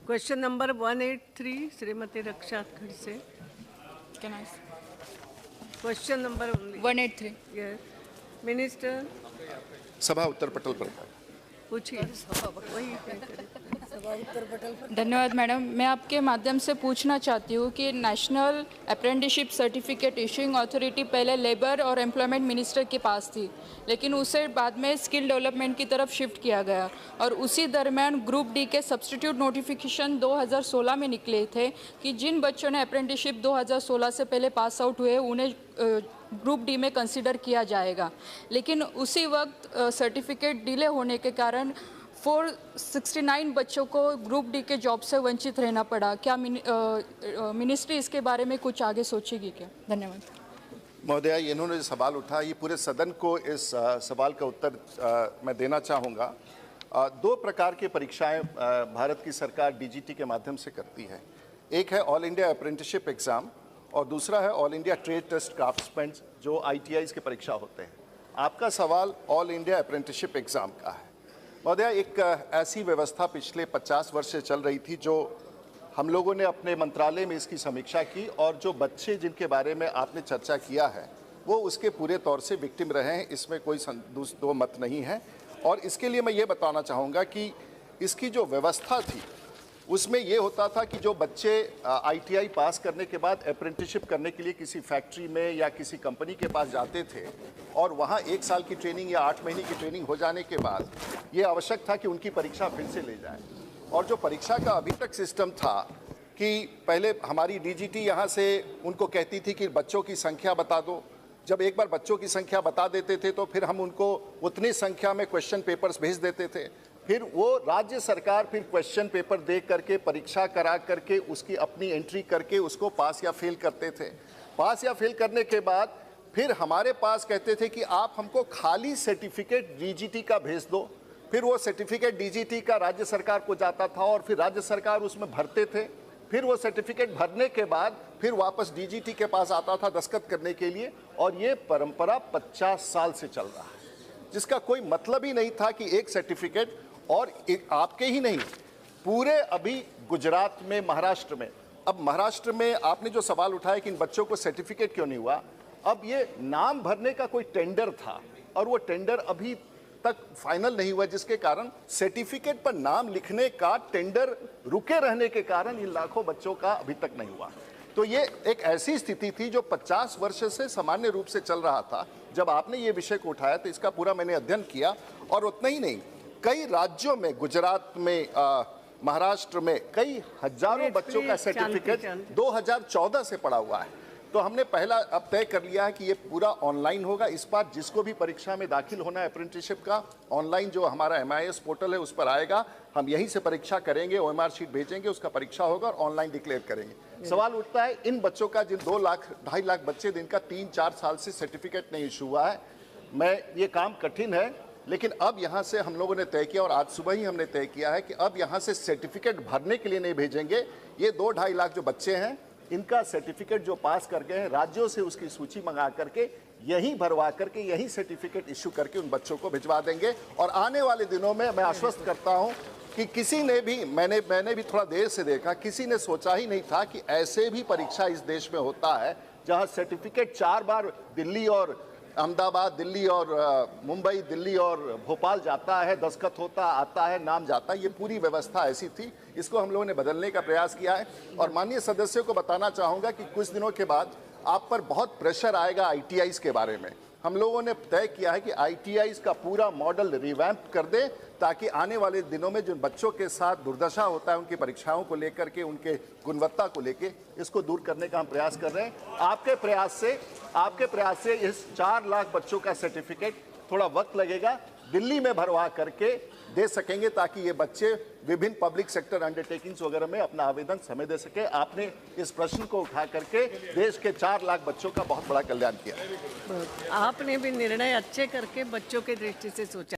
Question number 183 Shrimati Raksha Khadse. Can I? Question number 183. Yes minister सभा उत्तर पटल पर। पूछिए। वही सभा उत्तर पटल पर। धन्यवाद मैडम। मैं आपके माध्यम से पूछना चाहती हूँ कि national apprenticeship certificate issuing authority पहले लेबर और एम्प्लॉयमेंट मिनिस्टर के पास थी, लेकिन उसे बाद में स्किल डेवलपमेंट की तरफ शिफ्ट किया गया और उसी दरमियान ग्रुप डी के सब्स्टिट्यूट नोटिफिकेशन 2016 में निकले थे कि जिन बच्चों ने अप्रेंटिसशिप 2016 से पहले पास आउट हुए उन्हें ग्रुप डी में कंसीडर किया जाएगा, लेकिन उसी वक्त सर्टिफिकेट डिले होने के कारण 469 बच्चों को ग्रुप डी के जॉब से वंचित रहना पड़ा। क्या मिनिस्ट्री इसके बारे में कुछ आगे सोचेगी क्या? धन्यवाद। महोदया, इन्होंने जो सवाल उठा, ये पूरे सदन को इस सवाल का उत्तर मैं देना चाहूँगा। दो प्रकार की परीक्षाएं भारत की सरकार डीजीटी के माध्यम से करती है। एक है ऑल इंडिया अप्रेंटिसशिप एग्ज़ाम और दूसरा है all India trade test craftsman, जो ITIs की परीक्षा होते हैं। आपका सवाल ऑल इंडिया अप्रेंटिसशिप एग्ज़ाम का है। महोदया, एक ऐसी व्यवस्था पिछले 50 वर्ष से चल रही थी जो हम लोगों ने अपने मंत्रालय में इसकी समीक्षा की और जो बच्चे जिनके बारे में आपने चर्चा किया है वो उसके पूरे तौर से विक्टिम रहे हैं, इसमें कोई दो मत नहीं है। और इसके लिए मैं ये बताना चाहूँगा कि इसकी जो व्यवस्था थी उसमें ये होता था कि जो बच्चे ITI पास करने के बाद अप्रेंटिसशिप करने के लिए किसी फैक्ट्री में या किसी कंपनी के पास जाते थे और वहाँ 1 साल की ट्रेनिंग या 8 महीने की ट्रेनिंग हो जाने के बाद ये आवश्यक था कि उनकी परीक्षा फिर से ले जाए। और जो परीक्षा का अभी तक सिस्टम था कि पहले हमारी DGT यहाँ से उनको कहती थी कि बच्चों की संख्या बता दो। जब एक बार बच्चों की संख्या बता देते थे तो फिर हम उनको उतनी संख्या में क्वेश्चन पेपर्स भेज देते थे। फिर वो राज्य सरकार फिर क्वेश्चन पेपर दे करके परीक्षा करा करके उसकी अपनी एंट्री करके उसको पास या फेल करते थे। पास या फेल करने के बाद फिर हमारे पास कहते थे कि आप हमको खाली सर्टिफिकेट DGT का भेज दो। फिर वो सर्टिफिकेट DGT का राज्य सरकार को जाता था और फिर राज्य सरकार उसमें भरते थे। फिर वो सर्टिफिकेट भरने के बाद फिर वापस DGT के पास आता था दस्तखत करने के लिए, और ये परंपरा 50 साल से चल रहा है, जिसका कोई मतलब ही नहीं था कि एक सर्टिफिकेट। और आपके ही नहीं, पूरे अभी गुजरात में, महाराष्ट्र में, अब महाराष्ट्र में आपने जो सवाल उठाया कि इन बच्चों को सर्टिफिकेट क्यों नहीं हुआ, अब ये नाम भरने का कोई टेंडर था और वो टेंडर अभी तक फाइनल नहीं हुआ, जिसके कारण सर्टिफिकेट पर नाम लिखने का टेंडर रुके रहने के कारण इन लाखों बच्चों का अभी तक नहीं हुआ। तो ये एक ऐसी स्थिति थी जो 50 वर्ष से सामान्य रूप से चल रहा था। जब आपने ये विषय को उठाया तो इसका पूरा मैंने अध्ययन किया, और उतना ही नहीं, कई राज्यों में, गुजरात में, महाराष्ट्र में कई हजारों बच्चों का सर्टिफिकेट 2014 से पड़ा हुआ है। तो हमने पहला अब तय कर लिया है कि ये पूरा ऑनलाइन होगा। इस बार जिसको भी परीक्षा में दाखिल होना है अप्रेंटिसशिप का, ऑनलाइन जो हमारा MIS पोर्टल है उस पर आएगा, हम यहीं से परीक्षा करेंगे, OMR शीट भेजेंगे, उसका परीक्षा होगा और ऑनलाइन डिक्लेयर करेंगे। सवाल उठता है इन बच्चों का, जिन 2 लाख 2.5 लाख बच्चे जिनका 3-4 साल से सर्टिफिकेट नहीं इशू हुआ है, ये काम कठिन है, लेकिन अब यहाँ से हम लोगों ने तय किया और आज सुबह ही हमने तय किया है कि अब यहाँ से सर्टिफिकेट भरने के लिए नहीं भेजेंगे। ये 2-2.5 लाख जो बच्चे हैं, इनका सर्टिफिकेट जो पास कर गए हैं, राज्यों से उसकी सूची मंगा करके यहीं भरवा करके यहीं सर्टिफिकेट इशू करके उन बच्चों को भिजवा देंगे। और आने वाले दिनों में मैं आश्वस्त करता हूं कि किसी ने भी, मैंने भी थोड़ा देर से देखा, किसी ने सोचा ही नहीं था कि ऐसे भी परीक्षा इस देश में होता है जहां सर्टिफिकेट 4 बार दिल्ली और अहमदाबाद, दिल्ली और मुंबई, दिल्ली और भोपाल जाता है, दस्तखत होता आता है, नाम जाता है। ये पूरी व्यवस्था ऐसी थी, इसको हम लोगों ने बदलने का प्रयास किया है। और माननीय सदस्यों को बताना चाहूँगा कि कुछ दिनों के बाद आप पर बहुत प्रेशर आएगा ITIs के बारे में। हम लोगों ने तय किया है कि ITIs का पूरा मॉडल रिवैम्प कर दें, ताकि आने वाले दिनों में जिन बच्चों के साथ दुर्दशा होता है उनकी परीक्षाओं को लेकर के, उनके गुणवत्ता को लेकर, इसको दूर करने का हम प्रयास कर रहे हैं। आपके प्रयास से इस 4 लाख बच्चों का सर्टिफिकेट थोड़ा वक्त लगेगा, दिल्ली में भरवा करके दे सकेंगे, ताकि ये बच्चे विभिन्न पब्लिक सेक्टर अंडरटेकिंग्स वगैरह में अपना आवेदन समय दे सके। आपने इस प्रश्न को उठा करके देश के 4 लाख बच्चों का बहुत बड़ा कल्याण किया। आपने भी निर्णय अच्छे करके बच्चों के दृष्टि से सोचा।